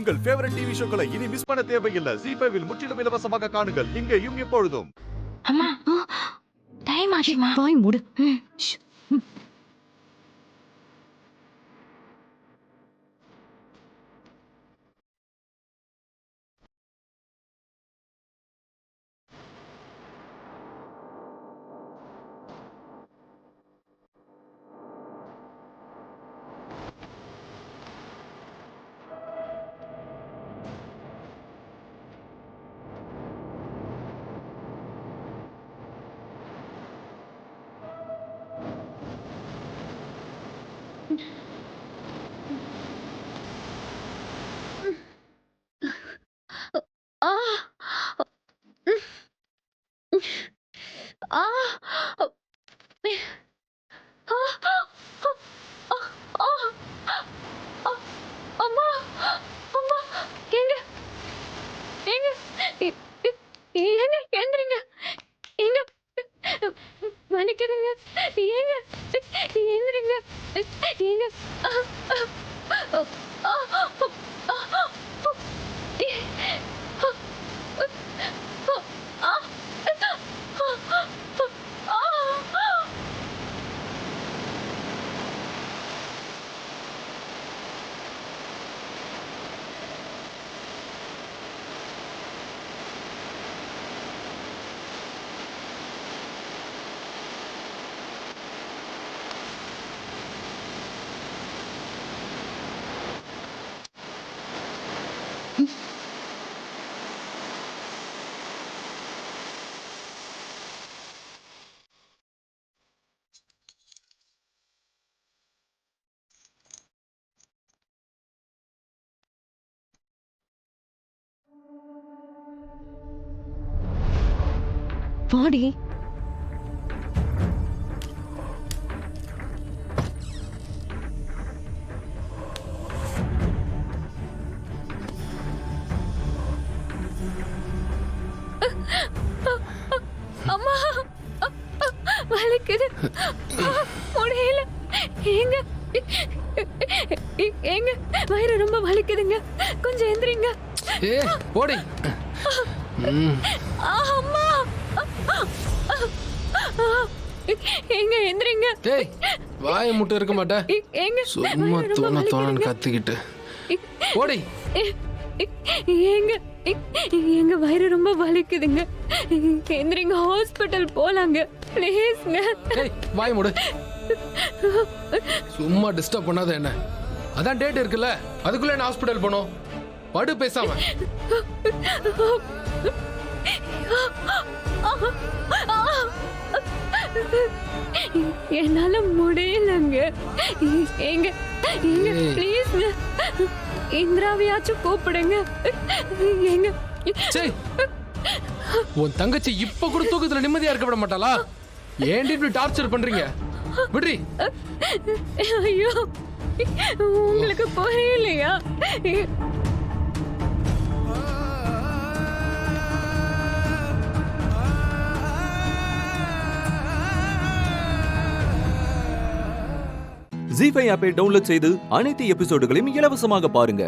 உங்கள் favourite TV ஷோக்களை இனி miss பண்ண தேவையில்லை. ZEE5 இல் முற்றிலும் இலவசமாக காணுங்கள். இங்கேயும் எப்பொழுதும். அம்மா டைம் ஆச்சுமா. வாய் மூடு. அம்மா அம்மா எங்க எங்க எங்க எந்திரிங்க எங்க மன்னிக்கிறீங்க எங்க எந்திரிங்க எங்க வாடி. அம்மா வலிக்குது முடியல எங்க எங்க வயிறு ரொம்ப வலிக்குதுங்க கொஞ்சம் எந்திரிங்க. போடி. அம்மா எங்க எந்திரிங்க. டேய் வாயை முட்டை இருக்க மாட்டே. எங்க சும்மா தோணன்னு கத்திக்கிட்டு போடி. எங்க எங்க வயிறு ரொம்ப வலிக்குதுங்க எந்திரிங்க ஹாஸ்பிட்டல் போலாங்க ப்ளீஸ்ங்க. டேய் வாயை மூடு. சும்மா டிஸ்டர்ப் பண்ணாத என்ன. அதான் டேட் இருக்குல்ல அதுக்குள்ள என்ன ஹாஸ்பிட்டல் போனோம். படு பேசாம. என்னால முடியலங்க எங்க எங்க ப்ளீஸ்ங்க இந்திராவையாச்சும் கூப்பிடுங்க எங்க. சரி உன் தங்கச்சி இப்ப கூட தூக்கத்துல நிம்மதியா இருக்க விட மாட்டாளா? ஏன்டி இப்படி டார்ச்சர் பண்றீங்க? விடுறி. ஐயோ உங்களுக்கு புரியலையா? ZEE5 ஆப்பை டவுன்லோட் செய்து அனைத்து எபிசோடுகளையும் இலவசமாக பாருங்க.